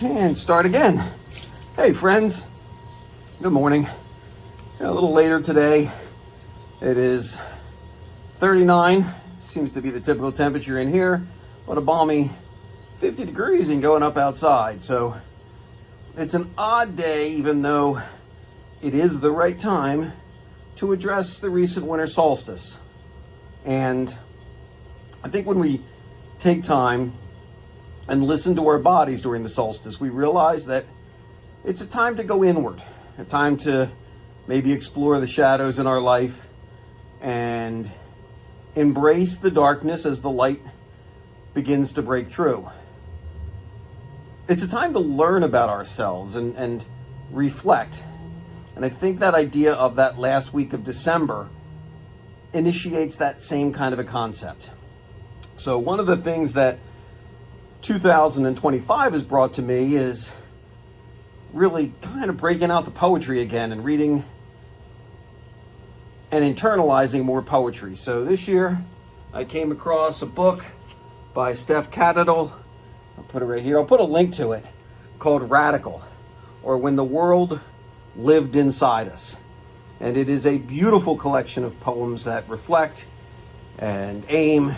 and start again. Hey friends, good morning. A little later today. It is 39, seems to be the typical temperature in here, but a balmy 50 degrees and going up outside. So it's an odd day, even though it is the right time to address the recent winter solstice. And I think when we take time and listen to our bodies during the solstice, we realize that it's a time to go inward, a time to maybe explore the shadows in our life and embrace the darkness as the light begins to break through. It's a time to learn about ourselves and reflect. And I think that idea of that last week of December initiates that same kind of a concept. So one of the things that 2025 has brought to me is really kind of breaking out the poetry again and reading and internalizing more poetry. So this year I came across a book by Steph Catudal. I'll put it right here. I'll put a link to it, called Radical, or When the World Lived Inside Us. And it is a beautiful collection of poems that reflect and aim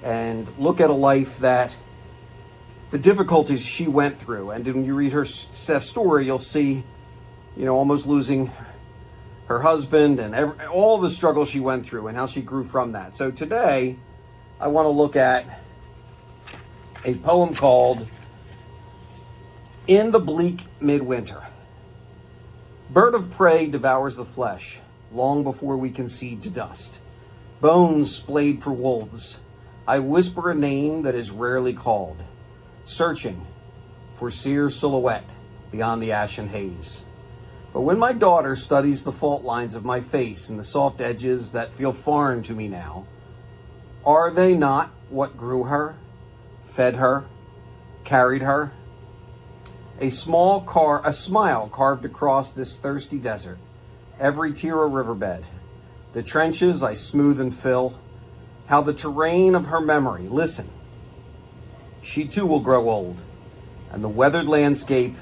and look at a life that the difficulties she went through. And when you read Steph's story, you'll see, almost losing her husband and all the struggle she went through and how she grew from that. So today, I want to look at a poem called In the Bleak Midwinter. Bird of prey devours the flesh long before we concede to dust. Bones splayed for wolves. I whisper a name that is rarely called, searching for seer silhouette beyond the ashen haze. But when my daughter studies the fault lines of my face and the soft edges that feel foreign to me now, are they not what grew her, fed her, carried her? A smile carved across this thirsty desert, every tear a riverbed. The trenches I smooth and fill, how the terrain of her memory, listen. She too will grow old, and the weathered landscape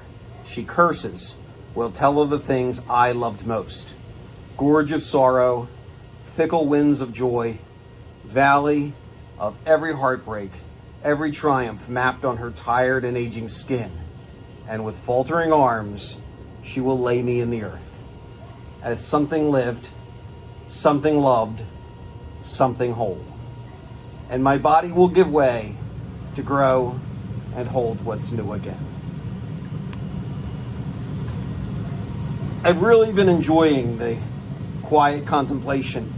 she curses will tell of the things I loved most. Gorge of sorrow, fickle winds of joy, valley of every heartbreak, every triumph mapped on her tired and aging skin. And with faltering arms, she will lay me in the earth. As something lived, something loved, something whole. And my body will give way to grow and hold what's new again. I've really been enjoying the quiet contemplation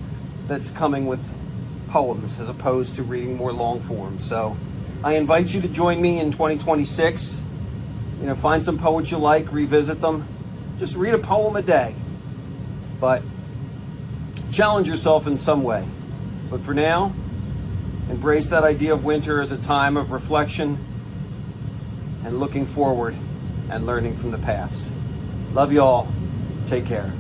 that's coming with poems as opposed to reading more long form. So I invite you to join me in 2026. Find some poets you like, revisit them. Just read a poem a day, but challenge yourself in some way. But for now, embrace that idea of winter as a time of reflection and looking forward and learning from the past. Love you all. Take care.